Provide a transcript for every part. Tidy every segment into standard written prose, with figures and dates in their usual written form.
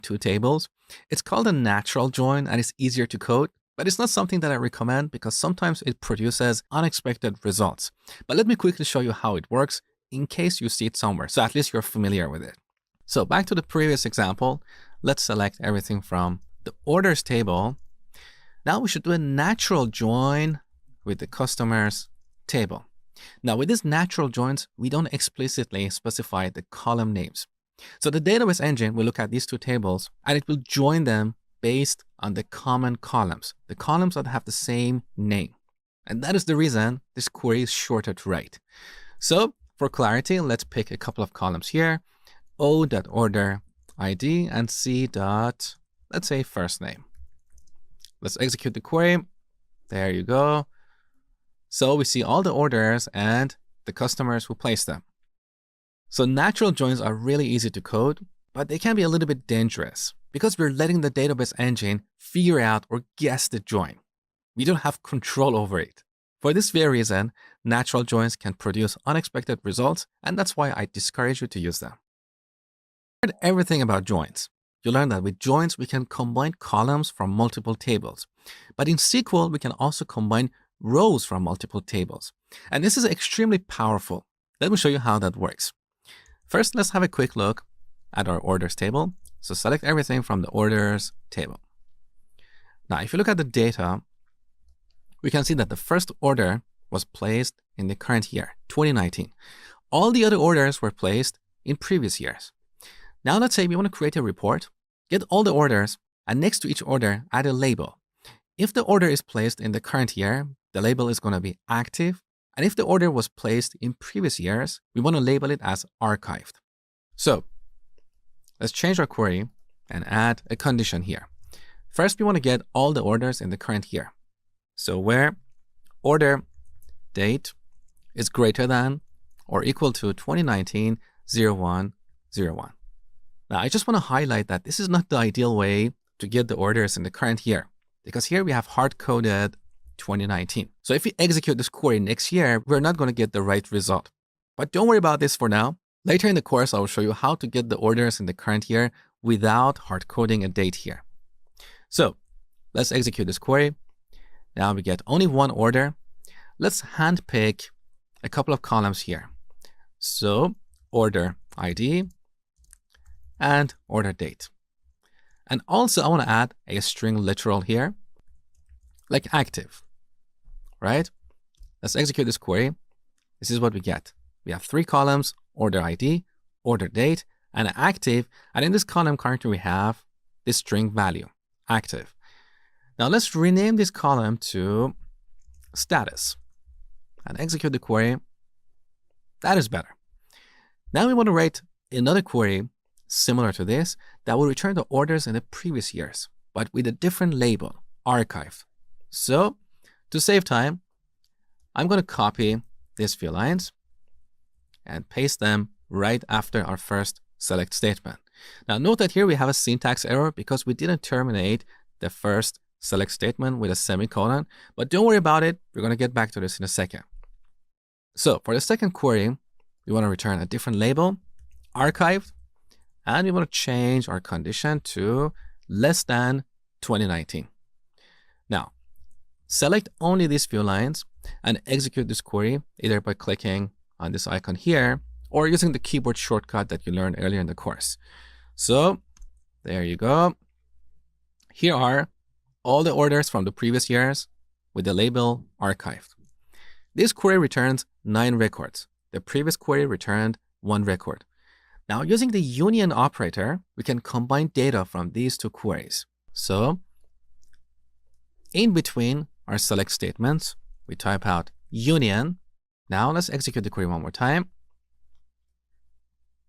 two tables. It's called a natural join and it's easier to code, but it's not something that I recommend because sometimes it produces unexpected results. But let me quickly show you how it works in case you see it somewhere, so at least you're familiar with it. So back to the previous example, let's select everything from the orders table. Now we should do a natural join with the customers table. Now with these natural joins, we don't explicitly specify the column names. So the database engine will look at these two tables and it will join them based on the common columns, the columns that have the same name. And that is the reason this query is shorter to write. So for clarity, let's pick a couple of columns here, O.order ID and C. Let's say first name. Let's execute the query. There you go. So we see all the orders and the customers who placed them. So natural joins are really easy to code, but they can be a little bit dangerous because we're letting the database engine figure out or guess the join. We don't have control over it. For this very reason, natural joins can produce unexpected results, and that's why I discourage you to use them. You learned everything about joins. You learned that with joins, we can combine columns from multiple tables. But in SQL, we can also combine rows from multiple tables. And this is extremely powerful. Let me show you how that works. First, let's have a quick look at our orders table. So select everything from the orders table. Now, if you look at the data, we can see that the first order was placed in the current year, 2019. All the other orders were placed in previous years. Now, let's say we want to create a report, get all the orders, and next to each order, add a label. If the order is placed in the current year, the label is going to be active. And if the order was placed in previous years, we want to label it as archived. So let's change our query and add a condition here. First, we want to get all the orders in the current year. So where order date is greater than or equal to 2019-01-01. Now, I just want to highlight that this is not the ideal way to get the orders in the current year, because here we have hard-coded 2019. So if we execute this query next year, we're not going to get the right result. But don't worry about this for now. Later in the course, I will show you how to get the orders in the current year without hard-coding a date here. So let's execute this query. Now we get only one order. Let's handpick a couple of columns here. So order ID and order date. And also I want to add a string literal here, like active, right? Let's execute this query. This is what we get. We have three columns, order ID, order date, and active. And in this column currently we have this string value, active. Now let's rename this column to status and execute the query. That is better. Now we want to write another query similar to this that will return the orders in the previous years, but with a different label, archived. So to save time, I'm going to copy these few lines and paste them right after our first select statement. Now note that here we have a syntax error because we didn't terminate the first select statement with a semicolon, but don't worry about it. We're going to get back to this in a second. So for the second query, we want to return a different label, archived, and we want to change our condition to less than 2019. Now, select only these few lines and execute this query either by clicking on this icon here or using the keyboard shortcut that you learned earlier in the course. So there you go. Here are all the orders from the previous years with the label archived. This query returns 9 records. The previous query returned 1 record. Now, using the union operator, we can combine data from these two queries. So in between our select statements, we type out union. Now let's execute the query one more time.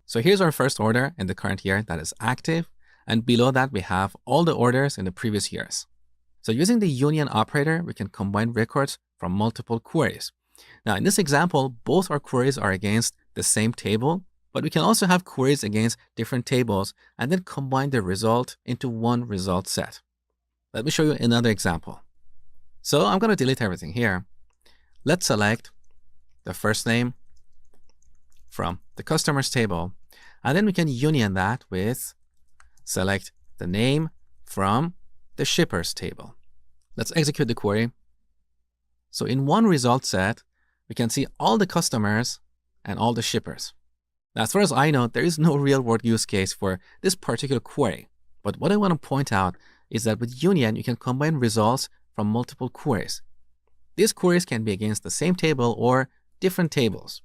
So here's our first order in the current year that is active. And below that, we have all the orders in the previous years. So using the union operator, we can combine records from multiple queries. Now, in this example, both our queries are against the same table, but we can also have queries against different tables and then combine the result into one result set. Let me show you another example. So I'm going to delete everything here. Let's select the first name from the customers table, and then we can union that with select the name from the shippers table. Let's execute the query. So in one result set, we can see all the customers and all the shippers. Now, as far as I know, there is no real-world use case for this particular query. But what I want to point out is that with Union, you can combine results from multiple queries. These queries can be against the same table or different tables.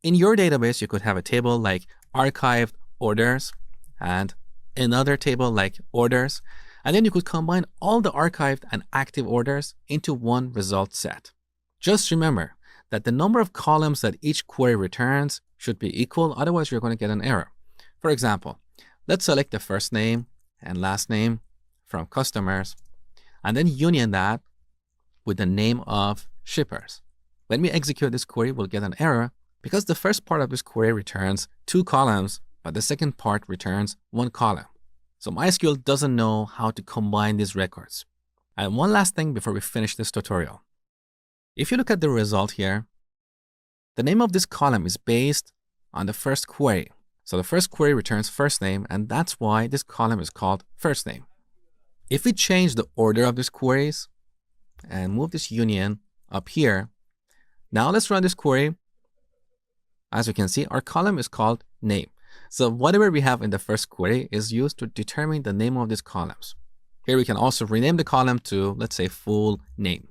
In your database, you could have a table like archived orders and another table like orders, and then you could combine all the archived and active orders into one result set. Just remember that the number of columns that each query returns should be equal, otherwise you're going to get an error. For example, let's select the first name and last name from customers, and then union that with the name of shippers. When we execute this query, we'll get an error because the first part of this query returns 2 columns, but the second part returns 1 column. So MySQL doesn't know how to combine these records. And one last thing before we finish this tutorial. If you look at the result here, the name of this column is based on the first query. So the first query returns first name, and that's why this column is called first name. If we change the order of these queries and move this union up here, now let's run this query. As you can see, our column is called name. So whatever we have in the first query is used to determine the name of these columns. Here we can also rename the column to, let's say, full name.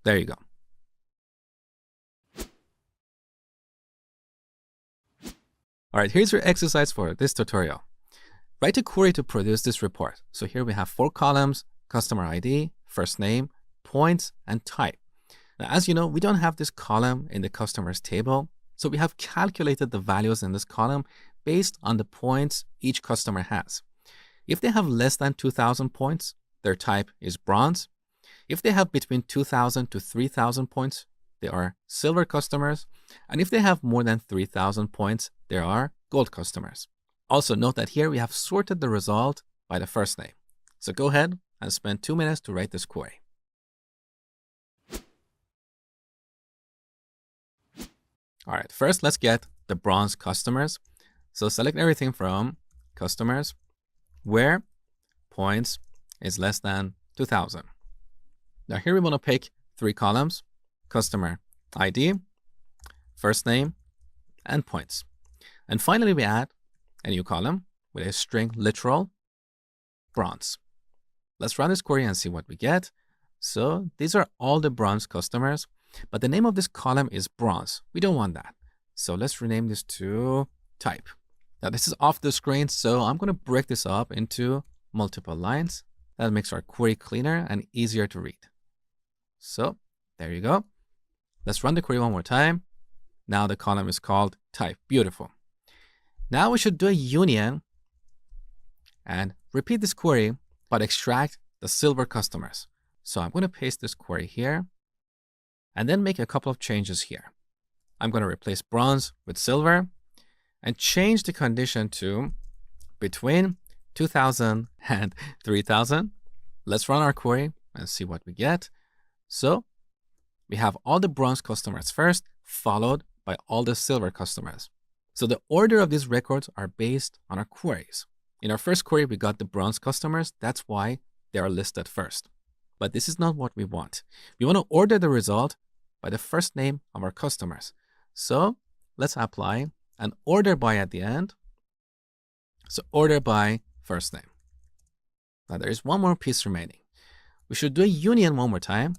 There you go. All right, here's your exercise for this tutorial. Write a query to produce this report. So here we have 4 columns: customer ID, first name, points, and type. Now, as you know, we don't have this column in the customers table. So we have calculated the values in this column based on the points each customer has. If they have less than 2,000 points, their type is bronze. If they have between 2,000 to 3,000 points, they are silver customers. And if they have more than 3,000 points, they are gold customers. Also note that here we have sorted the result by the first name. So go ahead and spend 2 minutes to write this query. All right, first let's get the bronze customers. So select everything from customers where points is less than 2,000. Now here we want to pick 3 columns: customer ID, first name, and points. And finally, we add a new column with a string literal bronze. Let's run this query and see what we get. So these are all the bronze customers, but the name of this column is bronze. We don't want that. So let's rename this to type. Now this is off the screen, so I'm going to break this up into multiple lines. That makes our query cleaner and easier to read. So there you go. Let's run the query one more time. Now the column is called type. Beautiful. Now we should do a union and repeat this query, but extract the silver customers. So I'm going to paste this query here and then make a couple of changes here. I'm going to replace bronze with silver and change the condition to between 2,000 and 3,000. Let's run our query and see what we get. So we have all the bronze customers first, followed by all the silver customers. So the order of these records are based on our queries. In our first query, we got the bronze customers. That's why they are listed first. But this is not what we want. We want to order the result by the first name of our customers. So let's apply an order by at the end. So order by first name. Now there is one more piece remaining. We should do a union one more time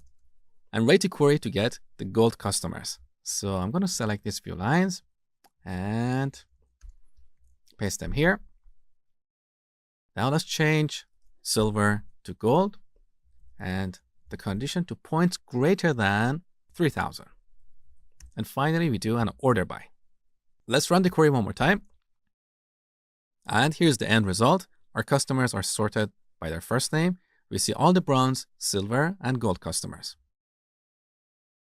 and write a query to get the gold customers. So I'm going to select these few lines and paste them here. Now let's change silver to gold and the condition to points greater than 3,000. And finally, we do an order by. Let's run the query one more time. And here's the end result. Our customers are sorted by their first name. We see all the bronze, silver, and gold customers.